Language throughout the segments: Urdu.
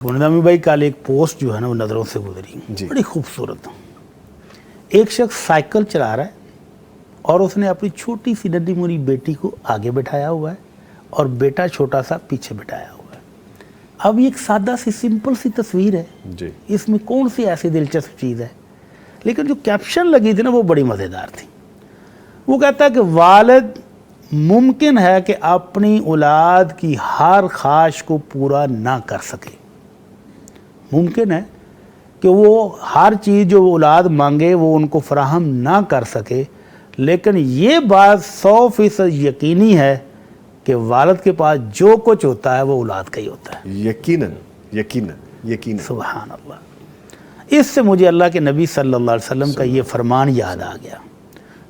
نامی بھائی کل ایک پوسٹ جو ہے نا وہ نظروں سے گزری بڑی خوبصورت. ایک شخص سائیکل چلا رہا ہے اور اس نے اپنی چھوٹی سی ننھی منھی بیٹی کو آگے بٹھایا ہوا ہے اور بیٹا چھوٹا سا پیچھے بٹھایا ہوا ہے. اب یہ ایک سادہ سی سمپل سی تصویر ہے, اس میں کون سی ایسی دلچسپ چیز ہے, لیکن جو کیپشن لگی تھی نا وہ بڑی مزیدار تھی. وہ کہتا ہے کہ والد ممکن ہے کہ اپنی اولاد کی ہر خواہش کو پورا نہ کر سکے, ممکن ہے کہ وہ ہر چیز جو اولاد مانگے وہ ان کو فراہم نہ کر سکے, لیکن یہ بات 100% یقینی ہے کہ والد کے پاس جو کچھ ہوتا ہے وہ اولاد کا ہی ہوتا ہے. یقیناً یقیناً یقیناً. سبحان اللہ. اس سے مجھے اللہ کے نبی صلی اللہ علیہ وسلم کا یہ فرمان یاد آ گیا.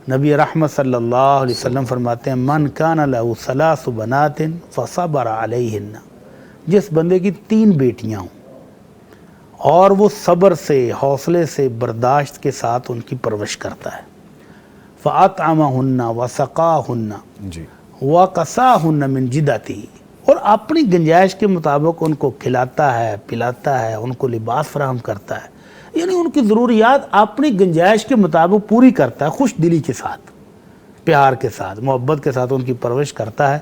نبی رحمت صلی اللہ علیہ وسلم فرماتے ہیں من کان لہ ثلاث بنات فصبر علیہن, جس بندے کی 3 بیٹیاں ہوں اور وہ صبر سے حوصلے سے برداشت کے ساتھ ان کی پرورش کرتا ہے, فَأَطْعَمَهُنَّ وَسَقَاهُنَّ وَقَسَاهُنَّ مِنْ جِدَتِهِ, اور اپنی گنجائش کے مطابق ان کو کھلاتا ہے پلاتا ہے, ان کو لباس فراہم کرتا ہے, یعنی ان کی ضروریات اپنی گنجائش کے مطابق پوری کرتا ہے, خوش دلی کے ساتھ, پیار کے ساتھ, محبت کے ساتھ ان کی پرورش کرتا ہے.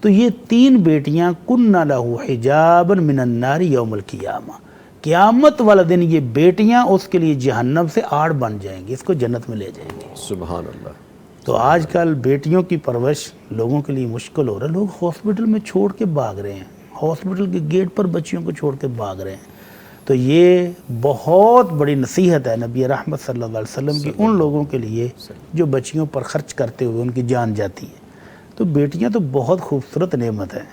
تو یہ 3 بیٹیاں کُنَّ لَهُ حِجَابًا مِنَ النَّارِ یوم القیامہ, قیامت والا دن یہ بیٹیاں اس کے لیے جہنم سے آڑ بن جائیں گی, اس کو جنت میں لے جائیں گی. سبحان اللہ. تو آج کل بیٹیوں کی پرورش لوگوں کے لیے مشکل ہو رہا ہے. لوگ ہاسپٹل میں چھوڑ کے بھاگ رہے ہیں, ہاسپٹل کے گیٹ پر بچیوں کو چھوڑ کے بھاگ رہے ہیں. تو یہ بہت بڑی نصیحت ہے نبی رحمت صلی اللہ علیہ وسلم کی ان لوگوں کے لیے جو بچیوں پر خرچ کرتے ہوئے ان کی جان جاتی ہے. تو بیٹیاں تو بہت خوبصورت نعمت ہے,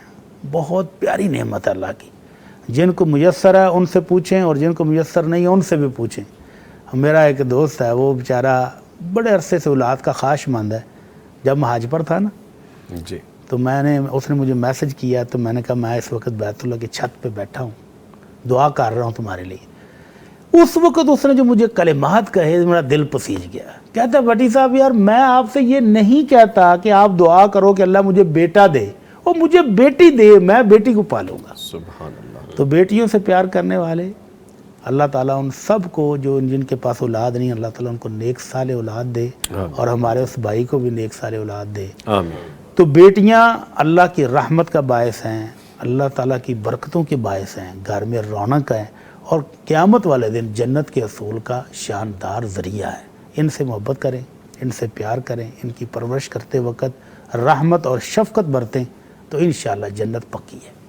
بہت پیاری نعمت ہے اللہ کی. جن کو میسر ہے ان سے پوچھیں اور جن کو میسر نہیں ہے ان سے بھی پوچھیں. میرا ایک دوست ہے, وہ بیچارہ بڑے عرصے سے اولاد کا خواہش مند ہے. جب میں حج پر تھا نا تو اس نے مجھے میسج کیا, تو میں نے کہا میں اس وقت بیت اللہ کی چھت پہ بیٹھا ہوں, دعا کر رہا ہوں تمہارے لیے. اس وقت اس نے جو مجھے کلمات کہے میرا دل پسیج گیا. کہتا ہے بھٹی صاحب یار میں آپ سے یہ نہیں کہتا کہ آپ دعا کرو کہ اللہ مجھے بیٹا دے, اور مجھے بیٹی دے, میں بیٹی کو پالوں گا. سبحان اللہ. تو بیٹیوں سے پیار کرنے والے اللہ تعالیٰ ان سب کو, جو جن کے پاس اولاد نہیں, اللہ تعالیٰ ان کو نیک صالح اولاد دے, اور ہمارے اس بھائی کو بھی نیک صالح اولاد دے. آمین. تو بیٹیاں اللہ کی رحمت کا باعث ہیں, اللہ تعالیٰ کی برکتوں کے باعث ہیں, گھر میں رونق ہے, اور قیامت والے دن جنت کے حصول کا شاندار ذریعہ ہے. ان سے محبت کریں, ان سے پیار کریں, ان کی پرورش کرتے وقت رحمت اور شفقت برتیں, تو انشاءاللہ جنت پکی ہے.